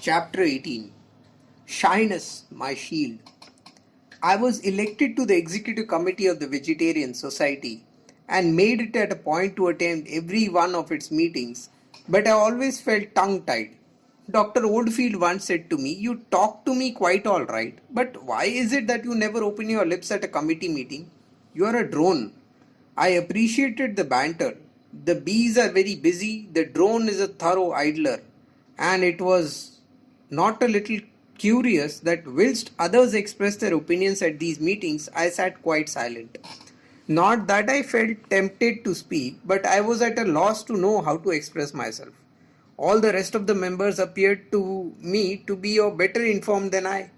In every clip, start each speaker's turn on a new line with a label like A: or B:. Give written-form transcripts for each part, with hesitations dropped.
A: Chapter 18. Shyness, my shield. I was elected to the executive committee of the Vegetarian Society and made it at a point to attend every one of its meetings, but I always felt tongue-tied. Dr. Oldfield once said to me, "You talk to me quite all right, but why is it that you never open your lips at a committee meeting? You are a drone." I appreciated the banter. The bees are very busy, the drone is a thorough idler, and it was not a little curious that whilst others expressed their opinions at these meetings, I sat quite silent. Not that I felt tempted to speak, but I was at a loss to know how to express myself. All the rest of the members appeared to me to be better informed than I.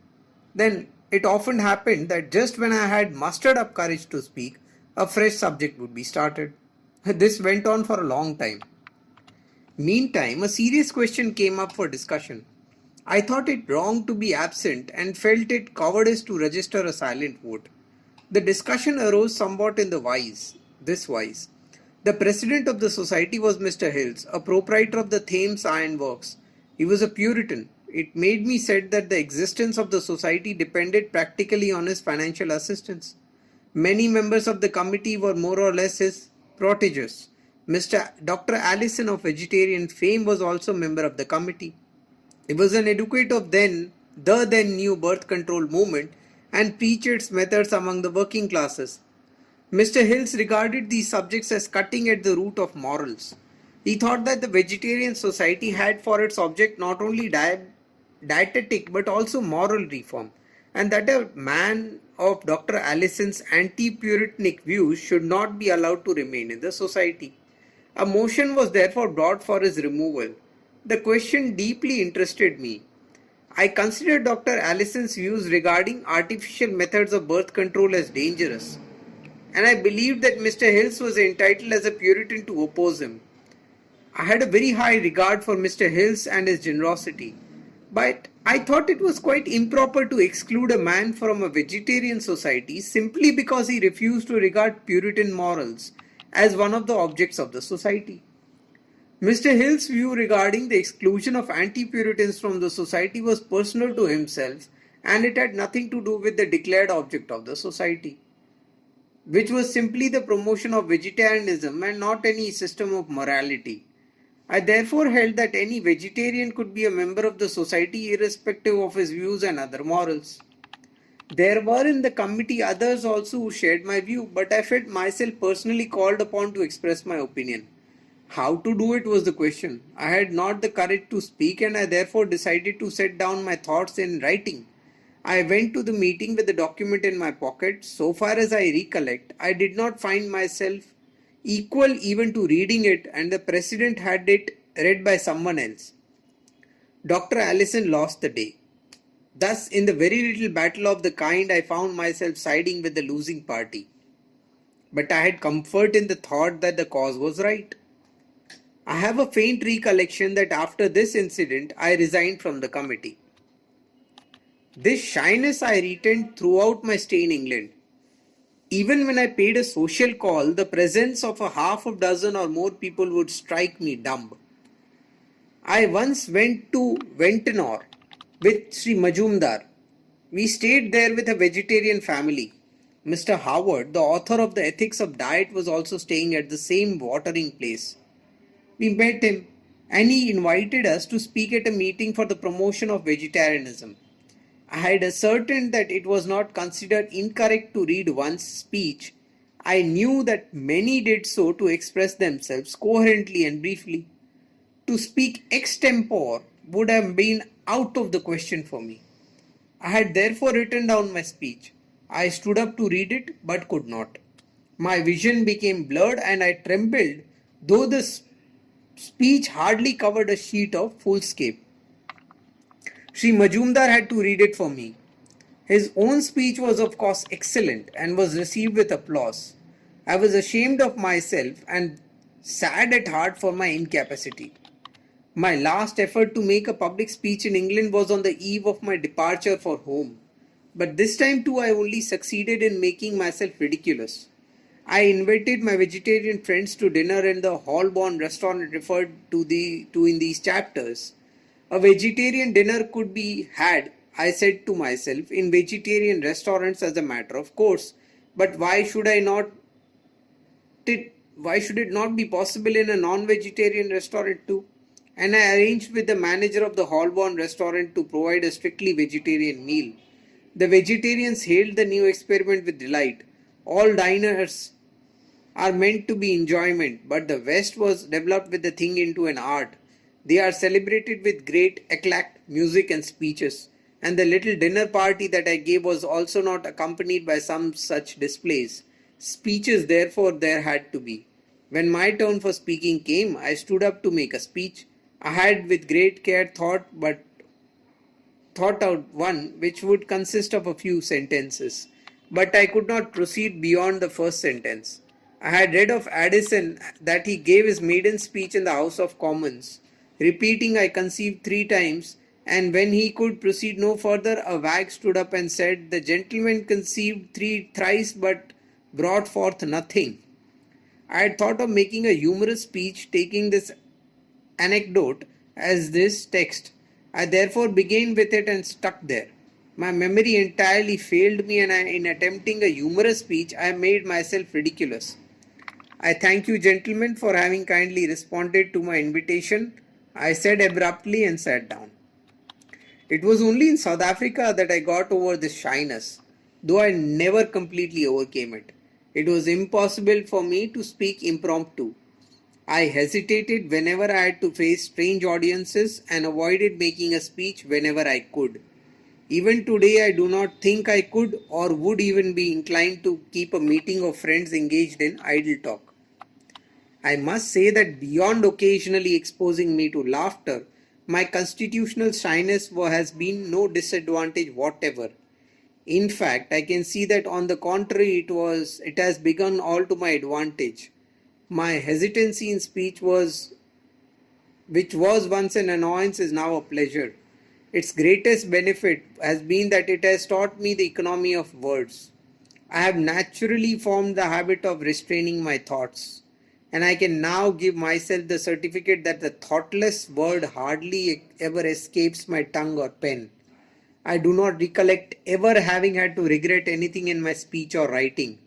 A: Then it often happened that just when I had mustered up courage to speak, a fresh subject would be started. This went on for a long time. Meantime, a serious question came up for discussion. I thought it wrong to be absent and felt it cowardice to register a silent vote. The discussion arose somewhat in this wise. The president of the society was Mr. Hills, a proprietor of the Thames Iron Works. He was a Puritan. It made me said that the existence of the society depended practically on his financial assistance. Many members of the committee were more or less his proteges. Dr. Allison of vegetarian fame was also a member of the committee. He was an advocate of the then new birth control movement and preached its methods among the working classes. Mr. Hills regarded these subjects as cutting at the root of morals. He thought that the vegetarian society had for its object not only dietetic but also moral reform, and that a man of Dr. Allison's anti-Puritanic views should not be allowed to remain in the society. A motion was therefore brought for his removal. The question deeply interested me. I considered Dr. Allison's views regarding artificial methods of birth control as dangerous, and I believed that Mr. Hills was entitled as a Puritan to oppose him. I had a very high regard for Mr. Hills and his generosity, but I thought it was quite improper to exclude a man from a vegetarian society simply because he refused to regard Puritan morals as one of the objects of the society. Mr. Hill's view regarding the exclusion of anti-Puritans from the society was personal to himself, and it had nothing to do with the declared object of the society, which was simply the promotion of vegetarianism and not any system of morality. I therefore held that any vegetarian could be a member of the society irrespective of his views and other morals. There were in the committee others also who shared my view, but I felt myself personally called upon to express my opinion. How to do it was the question. I had not the courage to speak, and I therefore decided to set down my thoughts in writing. I went to the meeting with the document in my pocket. So far as I recollect, I did not find myself equal even to reading it, and the president had it read by someone else. Dr. Allison lost the day. Thus, in the very little battle of the kind, I found myself siding with the losing party. But I had comfort in the thought that the cause was right. I have a faint recollection that after this incident, I resigned from the committee. This shyness I retained throughout my stay in England. Even when I paid a social call, the presence of a half a dozen or more people would strike me dumb. I once went to Ventnor with Sri Majumdar. We stayed there with a vegetarian family. Mr. Howard, the author of The Ethics of Diet, was also staying at the same watering place. We met him, and he invited us to speak at a meeting for the promotion of vegetarianism. I had ascertained that it was not considered incorrect to read one's speech. I knew that many did so to express themselves coherently and briefly. To speak extempore would have been out of the question for me. I had therefore written down my speech. I stood up to read it, but could not. My vision became blurred and I trembled, though the speech hardly covered a sheet of foolscape. Sri Majumdar had to read it for me. His own speech was of course excellent and was received with applause. I was ashamed of myself and sad at heart for my incapacity. My last effort to make a public speech in England was on the eve of my departure for home. But this time too I only succeeded in making myself ridiculous. I invited my vegetarian friends to dinner in the Holborn restaurant referred to in these chapters. A vegetarian dinner could be had, I said to myself, in vegetarian restaurants as a matter of course. But why should it not be possible in a non-vegetarian restaurant too? And I arranged with the manager of the Holborn restaurant to provide a strictly vegetarian meal. The vegetarians hailed the new experiment with delight. All diners are meant to be enjoyment, but the West was developed with the thing into an art. They are celebrated with great eclat, music, and speeches. And the little dinner party that I gave was also not accompanied by some such displays. Speeches, therefore, there had to be. When my turn for speaking came, I stood up to make a speech. I had with great care thought out one which would consist of a few sentences, but I could not proceed beyond the first sentence. I had read of Addison that he gave his maiden speech in the House of Commons, repeating I conceived 3 times, and when he could proceed no further, a wag stood up and said, the gentleman conceived thrice but brought forth nothing. I had thought of making a humorous speech taking this anecdote as this text. I therefore began with it and stuck there. My memory entirely failed me, and in attempting a humorous speech, I made myself ridiculous. I thank you, gentlemen, for having kindly responded to my invitation, I said abruptly and sat down. It was only in South Africa that I got over this shyness, though I never completely overcame it. It was impossible for me to speak impromptu. I hesitated whenever I had to face strange audiences and avoided making a speech whenever I could. Even today, I do not think I could or would even be inclined to keep a meeting of friends engaged in idle talk. I must say that beyond occasionally exposing me to laughter, my constitutional shyness has been no disadvantage whatever. In fact, I can see that on the contrary it has begun all to my advantage. My hesitancy in speech which was once an annoyance is now a pleasure. Its greatest benefit has been that it has taught me the economy of words. I have naturally formed the habit of restraining my thoughts, and I can now give myself the certificate that the thoughtless word hardly ever escapes my tongue or pen. I do not recollect ever having had to regret anything in my speech or writing.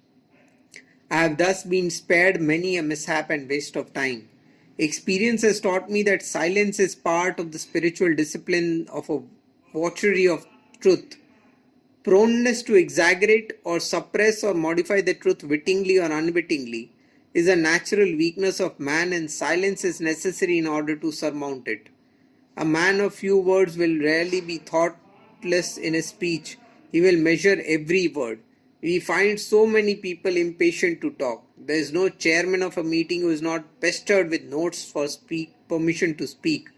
A: I have thus been spared many a mishap and waste of time. Experience has taught me that silence is part of the spiritual discipline of a watchery of truth. Proneness to exaggerate or suppress or modify the truth wittingly or unwittingly is a natural weakness of man, and silence is necessary in order to surmount it. A man of few words will rarely be thoughtless in his speech. He will measure every word. We find so many people impatient to talk. There is no chairman of a meeting who is not pestered with notes for permission to speak.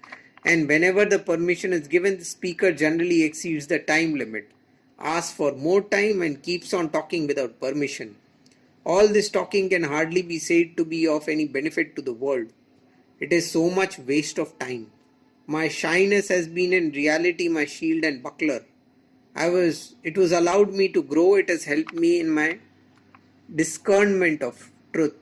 A: And whenever the permission is given, the speaker generally exceeds the time limit, asks for more time, and keeps on talking without permission. All this talking can hardly be said to be of any benefit to the world. It is so much waste of time. My shyness has been in reality my shield and buckler. It was allowed me to grow. It has helped me in my discernment of truth.